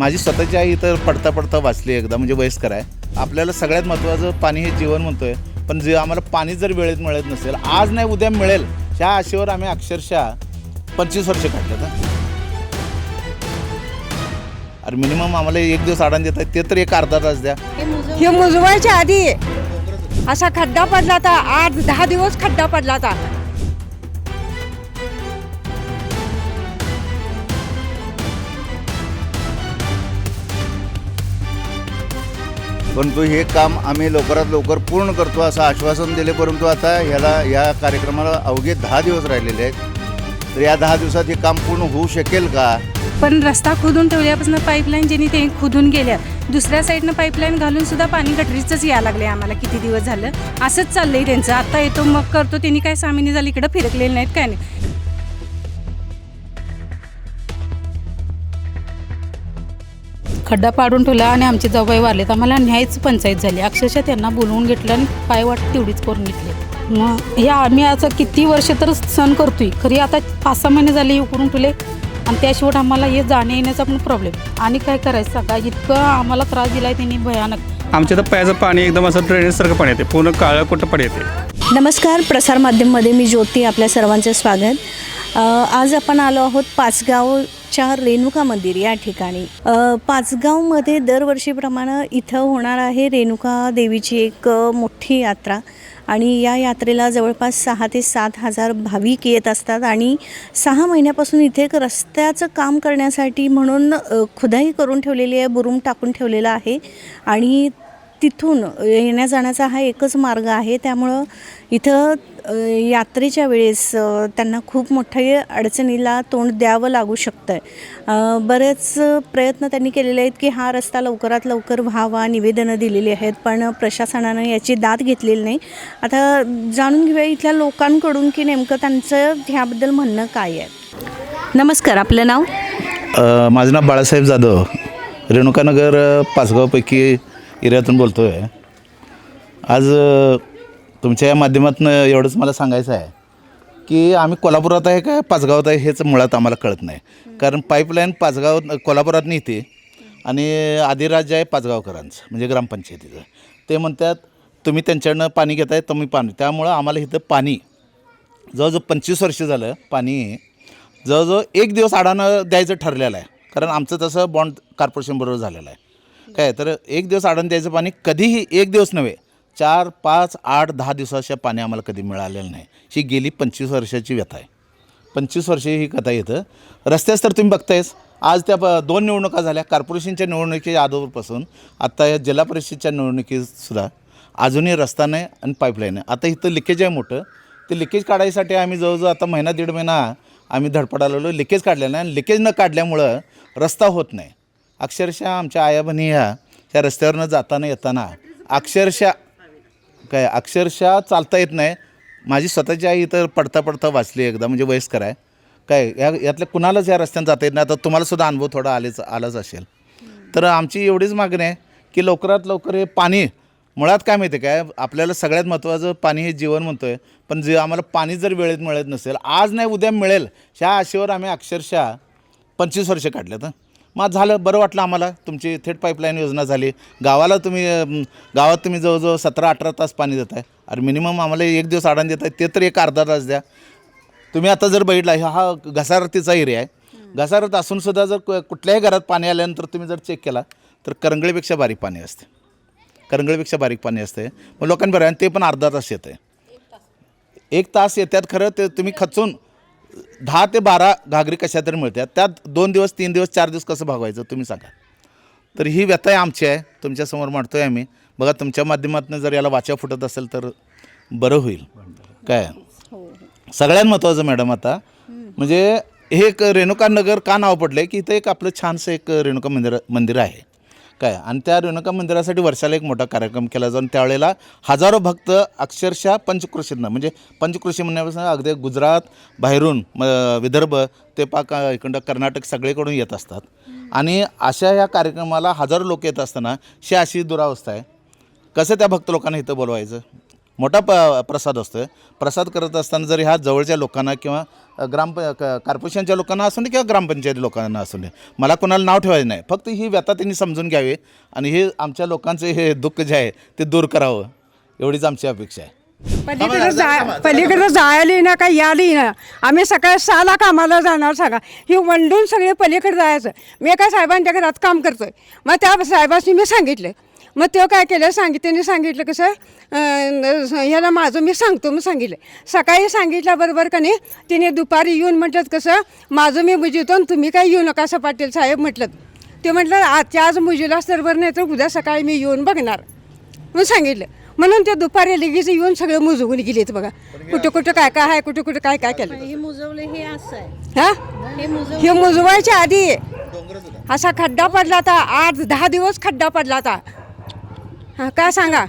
माझी स्वतःची आई तर पडता पडता वाचली एकदा, म्हणजे वयस्कर आहे. आपल्याला सगळ्यात महत्त्वाचं पाणी हे जीवन म्हणतोय, पण जे आम्हाला पाणी जर वेळेत मिळत नसेल, आज नाही उद्या मिळेल, ह्या आशेवर आम्ही अक्षरशः 25 वर्ष काढतात. अरे मिनिमम आम्हाला एक दिवस अडाण देत आहे, ते तर एक अर्धा तास द्या. हे मुजवायच्या आधी असा खड्डा पडला होता. आज 10 दिवस खड्डा पडला होता. परंतु हे काम आम्ही लवकरात लवकर पूर्ण करतो असं आश्वासन दिले. परंतु आता या कार्यक्रमाला अवघे 10 दिवस राहिलेले आहेत. तर या 10 दिवसात हे काम पूर्ण होऊ शकेल का? पण रस्ता खोदून ठेवल्यापासून पाईपलाईन ज्यांनी ते खोदून गेल्या, दुसऱ्या साईडनं पाईपलाईन घालून सुद्धा पाणी गटरीचंच यायला लागले आम्हाला. किती दिवस झालं असंच चाललंय त्यांचं. आता येतो मग करतो, त्यांनी काय 6 महिने झाले इकडं फिरकलेले नाहीत, काय नाही. खड्डा पाडून ठेवला आणि आमचे जावई वारलेत. आम्हाला न्यायच पंचायत झाली. अक्षरशः त्यांना बोलवून घेतलं आणि पाय वाट तेवढीच करून घेतली. मग हे आम्ही असं किती वर्ष तर सण करतोय, खरी आता 5-6 महिने झाले हे करून ठेवले आणि त्याशिवाय आम्हाला हे जाणे येण्याचा पण प्रॉब्लेम. आणि काय करायचं सांगा, इतकं आम्हाला त्रास दिला आहे त्यांनी भयानक. आमच्या तर प्यायचं पाणी एकदम असं ड्रेनेजसारखं पाणी येते, पूर्ण काळं कुठं पाणी येते. नमस्कार, प्रसारमाध्यममध्ये मी ज्योती, आपल्या सर्वांचं स्वागत. आज आपण आलो आहोत पाचगावच्या रेणुका मंदिर या ठिकाणी. पाचगावमध्ये दरवर्षीप्रमाणे इथं होणार आहे रेणुका देवीची एक मोठी यात्रा आणि या यात्रेला जवळपास 6 ते 7 हजार भाविक येत असतात. आणि 6 महिन्यापासून इथे एक रस्त्याचं काम करण्यासाठी म्हणून खुदाई करून ठेवलेली आहे, बुरुम टाकून ठेवलेला आहे आणि तिथून येण्या जाण्याचा हा एकच मार्ग आहे. त्यामुळं इथं यात्रेच्या वेळेस त्यांना खूप मोठ्या अडचणीला तोंड द्यावं लागू शकतं आहे. बरेच प्रयत्न त्यांनी केलेले आहेत की हा रस्ता लवकरात लवकर व्हावा, निवेदनं दिलेली आहेत, पण प्रशासनानं याची दाद घेतलेली नाही. आता जाणून घेऊया इथल्या लोकांकडून की नेमकं त्यांचं ह्याबद्दल म्हणणं काय आहे. नमस्कार, आपलं नाव? माझं नाव बाळासाहेब जाधव, रेणुकानगर पाचगावपैकी एरियातून बोलतो आहे. आज तुमच्या या माध्यमातून एवढंच मला सांगायचं आहे की आम्ही कोल्हापुरात आहे का पाचगावात आहे हेच मुळात आम्हाला कळत नाही. कारण पाईपलाईन कोल्हापुरात येते आणि अधिराज्य आहे पाचगावकरांचं, म्हणजे ग्रामपंचायतीचं. ते म्हणतात तुम्ही त्यांच्याकडनं पाणी घेताय, तुम्ही पाणी. त्यामुळं आम्हाला इथं पाणी जवळजवळ 25 वर्ष झालं पाणी जवळजवळ एक दिवस अडाणं द्यायचं ठरलेलं आहे. कारण आमचं तसं बॉन्ड कॉर्पोरेशनबरोबर झालेलं आहे. काय तर एक दिवस अडाण द्यायचं पाणी कधीही, एक दिवस नव्हे, 4, 5, 8, 10 दिवसाच्या पाणी आम्हाला कधी मिळालेलं नाही. ही गेली 25 वर्षाची व्यथा आहे. 25 वर्षे ही कथा येतं. रस्त्याच तर तुम्ही बघतायच. आज त्या 2 निवडणुका झाल्या, कॉर्पोरेशनच्या निवडणुकीच्या अगोदरपासून आता या जिल्हा परिषदच्या निवडणुकीतसुद्धा अजूनही रस्ता नाही आणि पाईपलाईन आहे. आता इथं लिकेज आहे मोठं. ते लिकेज काढायसाठी आम्ही जवळजवळ आता महिना 1.5 महिना आम्ही धडपडालेलो. लिकेज काढलेलं नाही आणि लिकेज न काढल्यामुळं रस्ता होत नाही. अक्षरशः आमच्या आयाबहिणी ह्या त्या रस्त्यावरनं जाताना येताना अक्षरशः चालता येत नाही. माझी स्वतःची आई तर पडता पडता वाचली एकदा, म्हणजे वयस्कर आहे. यातल्या कुणालाच या रस्त्यानं जाता येत नाही. आता तुम्हालासुद्धा अनुभव थोडा आलाच असेल. तर आमची एवढीच मागणी आहे की लवकरात लवकर हे पाणी, मुळात काय माहिती आहे काय, आपल्याला सगळ्यात महत्त्वाचं पाणी हे जीवन म्हणतो आहे, पण जे आम्हाला पाणी जर वेळेत मिळत नसेल, आज नाही उद्या मिळेल, ह्या आशेवर आम्ही अक्षरशः 25 वर्ष काढल्यात. मग झालं, बरं वाटलं आम्हाला. तुमची थेट पाईपलाईन योजना झाली. गावात तुम्ही जवळजवळ 17-18 तास पाणी देत आहे. अरे मिनिमम आम्हाला एक दिवस अडाण देत आहे, ते तर एक अर्धा तास द्या. तुम्ही आता जर बघितला, हा घसारतीचा एरिया आहे. घसारत असूनसुद्धा जर कुठल्याही घरात पाणी आल्यानंतर तुम्ही जर चेक केला तर करंगळीपेक्षा बारीक पाणी असते. करंगळीपेक्षा बारीक पाणी असते. मग लोकांबरोबर आणि ते पण अर्धा तास येतं आहे. 1 तास येतात खरं. ते तुम्ही खचून 10 ते 12 घागरी कशा तरी मिळतात. त्यात 2 दिवस 3 दिवस 4 दिवस कसं भागवायचं तुम्ही सांगा. तर ही व्यथा आहे आमची आहे, तुमच्यासमोर मांडतो आहे आम्ही. बघा, तुमच्या माध्यमातून जर याला वाचा फुटत असेल तर बरं होईल. काय सगळ्यात महत्त्वाचं मॅडम आता म्हणजे हे एक रेणुकानगर का नाव पडलं आहे की इथं एक आपलं छानसं एक रेणुका मंदिर आहे. काय आणि त्या रेणुका मंदिरासाठी वर्षाला एक मोठा कार्यक्रम केला जाऊन त्यावेळेला हजारो भक्त अक्षरशः पंचकृषींना, म्हणजे पंचकृषी म्हणण्यापासून अगदी गुजरात बाहेरून विदर्भ ते इकडं कर्नाटक सगळीकडून येत असतात. आणि अशा ह्या कार्यक्रमाला हजारो लोक येत असताना अशी दुरावस्था आहे. कसं त्या भक्त लोकांना इथं बोलवायचं? मोठा प्रसाद असतो. प्रसाद करत असताना जर ह्या जवळच्या लोकांना किंवा कॉर्पोरेशनच्या लोकांना असू दे किंवा ग्रामपंचायत लोकांना असू दे, मला कोणाला नाव ठेवायचं नाही. फक्त ही व्यथा त्यांनी समजून घ्यावी आणि हे आमच्या लोकांचे हे दुःख जे आहे ते दूर करावं, एवढीच आमची अपेक्षा आहे. पलीकडे जायला ना काय यायला ना. आम्ही सकाळी 6ला कामाला जाणार. सांगा ही वंडून सगळे पलीकडे जायचं. मी एका साहेबांच्या घरात काम करतोय. मग त्या साहेबांनी मी सांगितलं. मग तो काय केलं त्यांनी सांगितलं कसं ह्याला माझं मी सांगतो मग सांगितलं. सकाळी सांगितल्याबरोबर का नाही तिने दुपारी येऊन म्हटलं कसं माझं मी बुजितो आणि तुम्ही काय येऊ नका असं पाटील साहेब म्हटलं. ते म्हटलं आजच्या आज मुजीला बरोबर नाही तर उद्या सकाळी मी येऊन बघणार म्हणून सांगितलं. म्हणून ते दुपारी लगेच येऊन सगळे मुजवून गेलेत. बघा कुठं कुठं काय काय आहे, कुठं कुठं काय काय केलं. हे मुजवले हे असं आहे. हां हे मुजवायच्या आधी असा खड्डा पडला होता. 8-10 दिवस खड्डा पडला होता. हां काय सांगा.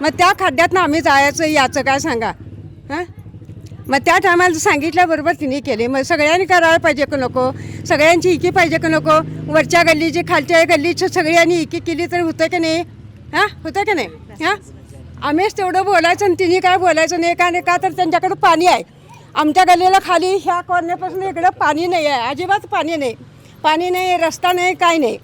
मग त्या खड्ड्यातनं आम्ही जायचं याचं काय सांगा. हां मग त्या टायमाला सांगितल्याबरोबर तिने केले. मग सगळ्यांनी करायला पाहिजे का नको, सगळ्यांची इकी पाहिजे का नको, वरच्या गल्लीची खालच्या गल्लीची सगळ्यांनी इकी केली तर होतं की नाही. हां होतं की नाही. हां आम्हीच तेवढं बोलायचं आणि तिने काय बोलायचं नाही. का तर त्यांच्याकडं पाणी आहे. आमच्या गल्लीला खाली ह्या कॉर्नरपासून इकडं पाणी नाही आहे. अजिबात पाणी नाही, रस्ता नाही, काय नाही.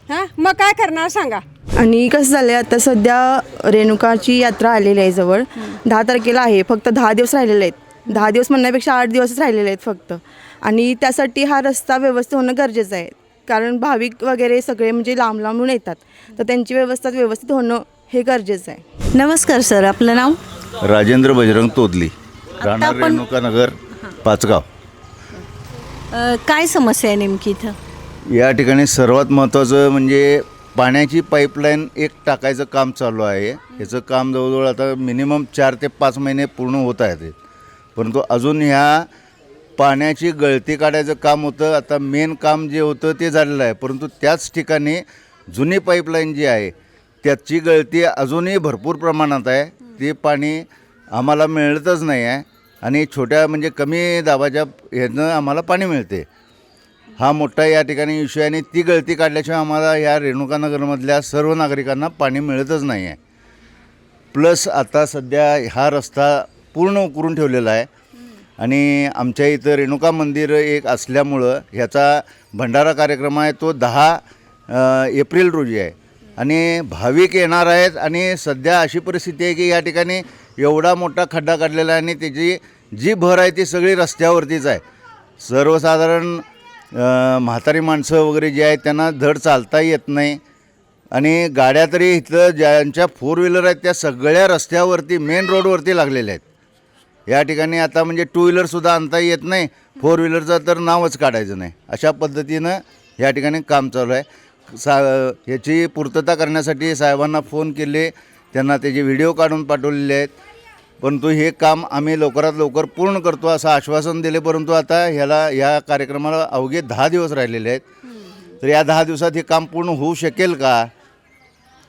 हां मग काय करणार सांगा. आणि कसं झालं आहे आता सध्या रेणुकाची यात्रा आलेली आहे जवळ. 10 तारखेला आहे. फक्त 10 दिवस राहिलेले आहेत. 10 दिवस म्हणण्यापेक्षा 8 दिवसच राहिलेले आहेत फक्त. आणि त्यासाठी हा रस्ता व्यवस्थित होणं गरजेचं आहे. कारण भाविक वगैरे सगळे म्हणजे लांबून येतात, तर त्यांची व्यवस्था व्यवस्थित होणं हे गरजेचं आहे. नमस्कार सर, आपलं नाव? राजेंद्र बजरंग तोदली, राहणार रेणुकानगर, पाचगाव. काय समस्या आहे नेमकी इथं? या ठिकाणी सर्वात महत्त्वाचं म्हणजे पाण्याची पाईपलाईन एक टाकायचं काम चालू आहे. याचं काम जवळजवळ आता मिनिमम 4 ते 5 महिने पूर्ण होत आहेत. परंतु अजून ह्या पाण्याची गळती काढायचं काम होतं. आता मेन काम जे होतं ते झालेलं आहे. परंतु त्याच ठिकाणी जुनी पाईपलाईन जी आहे त्याची गळती अजूनही भरपूर प्रमाणात आहे. ते पाणी आम्हाला मिळतच नाही आहे आणि छोट्या म्हणजे कमी दाबाच्या ह्यानं आम्हाला पाणी मिळते. हा मोठा या ठिकाणी इश्यू आहे आणि ती गळती काढल्याशिवाय आम्हाला ह्या रेणुकानगरमधल्या सर्व नागरिकांना पाणी मिळतच नाही आहे. प्लस आता सध्या हा रस्ता पूर्ण उकरून ठेवलेला आहे आणि आमच्या इथं रेणुका मंदिर एक असल्यामुळं ह्याचा भंडारा कार्यक्रम आहे तो 10 एप्रिल रोजी आहे आणि भाविक येणार आहेत. आणि सध्या अशी परिस्थिती आहे की या ठिकाणी एवढा मोठा खड्डा काढलेला आहे आणि त्याची जी भर आहे ती सगळी रस्त्यावरतीच आहे. सर्वसाधारण म्हातारी माणसं वगैरे जे आहेत त्यांना धड चालता येत नाही आणि गाड्या तरी इथं ज्यांच्या 4 व्हीलर आहेत त्या सगळ्या रस्त्यावरती मेन रोडवरती लागलेल्या आहेत. या ठिकाणी आता म्हणजे 2 व्हीलरसुद्धा आणता येत नाही, 4 व्हीलरचं तर नावच काढायचं नाही. अशा पद्धतीनं या ठिकाणी काम चालू आहे. ह्याची पूर्तता करण्यासाठी साहेबांना फोन केले, त्यांना त्याचे व्हिडिओ काढून पाठवलेले आहेत. परंतु हे काम आम्ही लवकरात लवकर पूर्ण करतो असं आश्वासन दिले. परंतु आता या कार्यक्रमाला अवघे 10 दिवस राहिलेले आहेत. तर या 10 दिवसात हे काम पूर्ण होऊ शकेल का?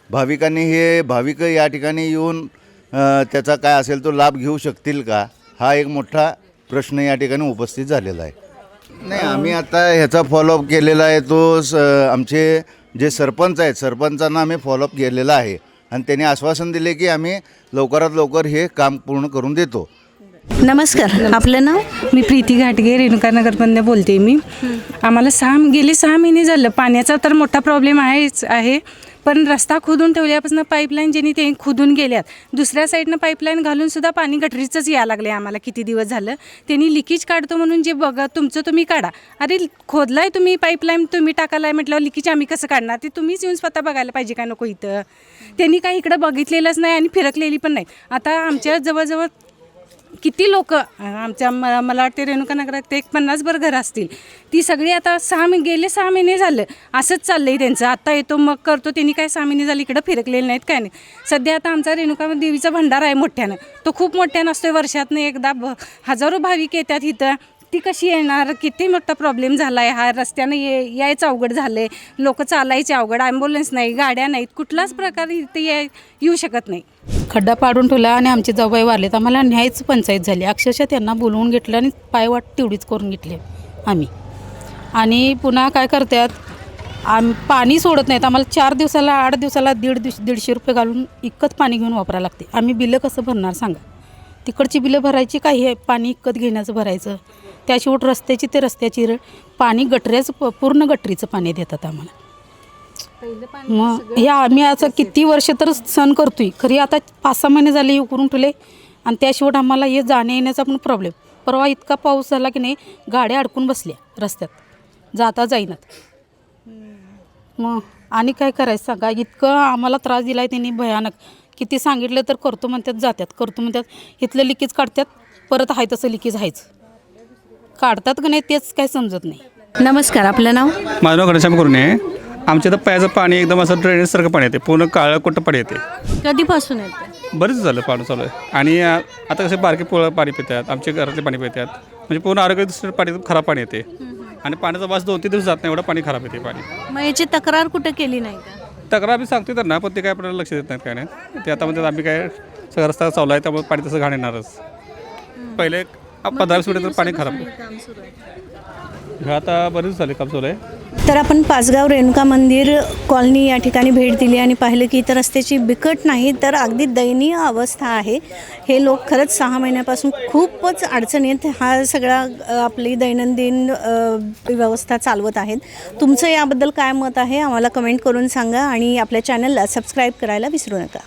भाविक या ठिकाणी येऊन त्याचा काय असेल तो लाभ घेऊ शकतील का? हा एक मोठा प्रश्न या ठिकाणी उपस्थित झालेला आहे. नाही, आम्ही आता ह्याचा फॉलोअप केलेला आहे. आमचे जे सरपंच आहेत सरपंचांना आम्ही फॉलोअप केलेला आहे आणि त्यांनी आश्वासन दिले की आम्ही लवकरात लवकर हे काम पूर्ण करून देतो. नमस्कार, आपलं नाव? मी प्रीती घाटगे, रेणुकानगरमधनं बोलते. मी आम्हाला गेले 6 महिने झालं. पाण्याचा तर मोठा प्रॉब्लेम आहे, पण रस्ता खोदून ठेवल्यापासून पाईपलाईन ज्यांनी ते खोदून गेल्यात, दुसऱ्या साईडनं पाईपलाईन घालूनसुद्धा पाणी गटरीचंच यायला लागलं आहे आम्हाला. किती दिवस झालं त्यांनी लिकेज काढतो म्हणून जे बघा तुमचं तुम्ही काढा. अरे खोदलाय तुम्ही, पाईपलाईन तुम्ही टाकालाय म्हटल्यावर लिकेज आम्ही कसं काढणार? ते तुम्हीच येऊन स्वतः बघायला पाहिजे का नको? इथं त्यांनी काही इकडं बघितलेलंच नाही आणि फिरकलेली पण नाही. आता आमच्या जवळजवळ किती लोक आमच्या मला वाटते रेणुकानगरात एक 50 घरं असतील. ती सगळी आता गेले 6 महिने झालं असंच चाललं आहे त्यांचं. आता येतो मग करतो, त्यांनी काय 6 महिने झाले इकडं फिरकलेले नाहीत काय नाही. सध्या आता आमचा रेणुका देवीचा भंडारा आहे मोठ्यानं, तो खूप मोठ्यानं असतो. वर्षातनं एकदा हजारो भाविक येतात इथं. ती कशी येणार? किती मोठा प्रॉब्लेम झाला आहे. हा रस्त्यानं यायचं अवघड झालं आहे. लोक चालायचे अवघड, ॲम्ब्युलन्स नाही, गाड्या नाहीत, कुठलाच प्रकारे इथे येऊ शकत नाही. खड्डा पाडून ठेवला आणि आमचे जाऊबाई वारलेत. आम्हाला न्यायच पंचायत झाली. अक्षरशः त्यांना बोलवून घेतलं आणि पायवाट तेवढीच करून घेतली आम्ही. आणि पुन्हा काय करतात, पाणी सोडत नाहीत. आम्हाला 4 दिवसाला 8 दिवसाला 150 रुपये घालून इकत पाणी घेऊन वापरायला लागते. आम्ही बिलं कसं भरणार सांगा. तिकडची बिलं भरायची काही आहे, पाणी इकत घेण्याचं भरायचं. त्याशिवाय रस्त्याची ते रस्त्याची पाणी गटऱ्याचं पूर्ण गटरीचं पाणी देतात आम्हाला. मग हे आम्ही असं किती वर्ष तर सहन करतोय. खरी आता 5-6 महिने झाले हे करून ठेवले आणि त्याशिवाय आम्हाला हे जाण्या येण्याचा पण प्रॉब्लेम. परवा इतका पाऊस झाला की नाही, गाड्या अडकून बसल्या रस्त्यात, जाता जाईनात. मग आणि काय करायचं सांगा. इतकं आम्हाला त्रास दिला आहे त्यांनी भयानक. किती सांगितलं तर करतो म्हणतात, जातात, करतो म्हणतात. इथलं लिकेज काढतात, परत आहे तसं लिकेज आहेच. काढतात का नाही तेच काय समजत नाही. नमस्कार, आपलं नाव? माझं नाव घनश्याम करून आहे. आमच्या इथं प्यायचं पाणी एकदम असं ड्रेनेजसारखं पाणी येते, पूर्ण काळं कुठं पाणी येते. कधीपासून येतं? बरेच झालं पाणी चालू आहे. आणि आता कसे बारके पोळं पाणी पितात, आमच्या घरातले पाणी पितात. म्हणजे पूर्ण आरोग्य पाणी खराब पाणी येते. आणि पाण्याचा वास 2-3 दिवस जात नाही, एवढं पाणी खराब येते पाणी. मग याची तक्रार कुठं केली नाही का? तक्रार आम्ही सांगतो तर ना, पण ते काय आपल्याला लक्ष देत नाहीत काय नाही. ते आता म्हणतात आम्ही काय सगळा रस्ता चालू आहे त्यामुळे पाणी तसं घाण येणारच. पहिले 15-20 मिनिट तर पाणी खराब आता बरेच झाले काम चालू आहे. तर आपण पाचगाव रेणुका मंदिर कॉलनी या ठिकाणी भेट दिली आणि पाहिलं की इतर रस्त्याची बिकट नाही तर अगदी दयनीय अवस्था आहे. हे लोक खरंच 6 महिन्यापासून खूपच अडचणीत हा सगळा आपली दैनंदिन व्यवस्था चालवत आहेत. तुमचं याबद्दल काय मत आहे आम्हाला कमेंट करून सांगा आणि आपल्या चॅनलला सबस्क्राईब करायला विसरू नका.